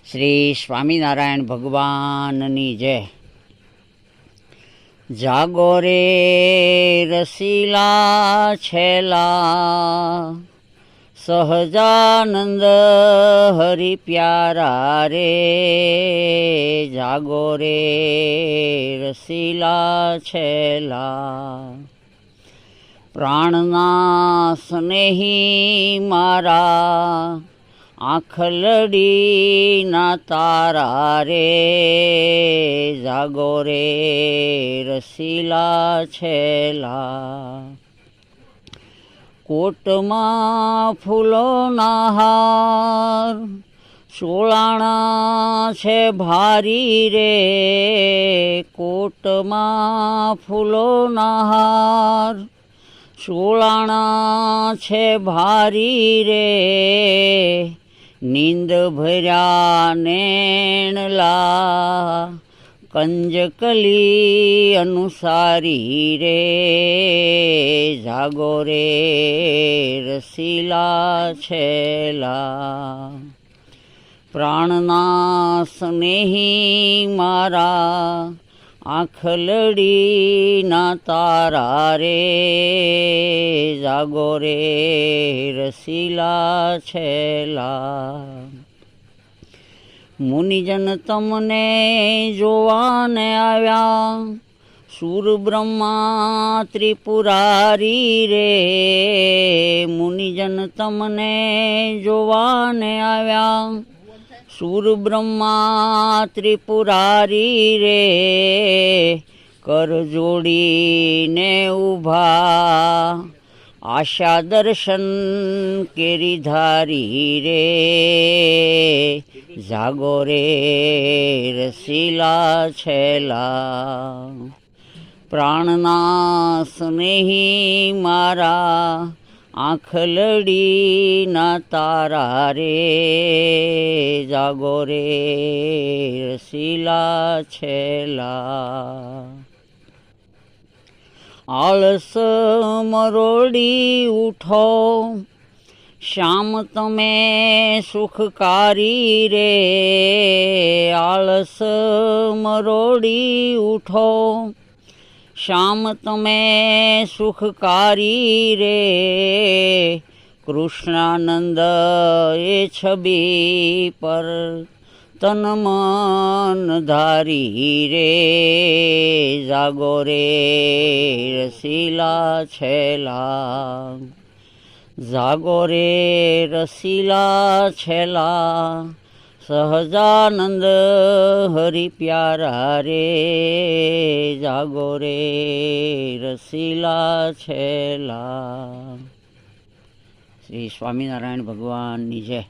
શ્રી સ્વામિનારાયણ ભગવાનની જય. જાગો રે રસીલા છેલા, સહજાનંદ હરિ પ્યારા રે. જાગો રે રસીલા છેલા, પ્રાણના સ્નેહી મારા, આંખલડીના તારા રે. જાગો રે રસીલા છેલા, કોટમાં ફૂલોના હાર, સોલાણા છે ભારી રે. કોટમાં ફૂલોના હાર, સોલાણા છે ભારી રે. નીંદ ભર્યા નેણલા, કંજકલી અનુસારી રે. જાગો રે રસીલા છેલા, પ્રાણના સ્નેહી મારા, આંખલડીના તારા રે. જાગો રે રસીલા છેલા, મુનિજન તમને જોવાને આવ્યા, સુર બ્રહ્મા ત્રિપુરારી રે. મુનિજન તમને જોવાને આવ્યા, સુર બ્રહ્મા ત્રિપુરારી રે. કર જોડીને ઊભા, આશા દર્શન કેરી ધારી રે. જાગો રે રસીલા છેલા, પ્રાણના સ્નેહી મારા, આંખલડીના તારા રે. જાગો રે રસીલા છેલા, આળસ મરોડી ઉઠો, શ્યામ તમે સુખકારી રે. આળસ મરોડી ઉઠો, શ્યામ તમે સુખકારી રે. કૃષ્ણાનંદ એ છબી પર તન મન ધારી રે. જાગો રે રસીલા છેલા, જાગો રે રસીલા છેલા, સહજાનંદ હરિ પ્યારા રે. જાગો રે રસીલા છેલા. શ્રી સ્વામિનારાયણ ભગવાનની જય.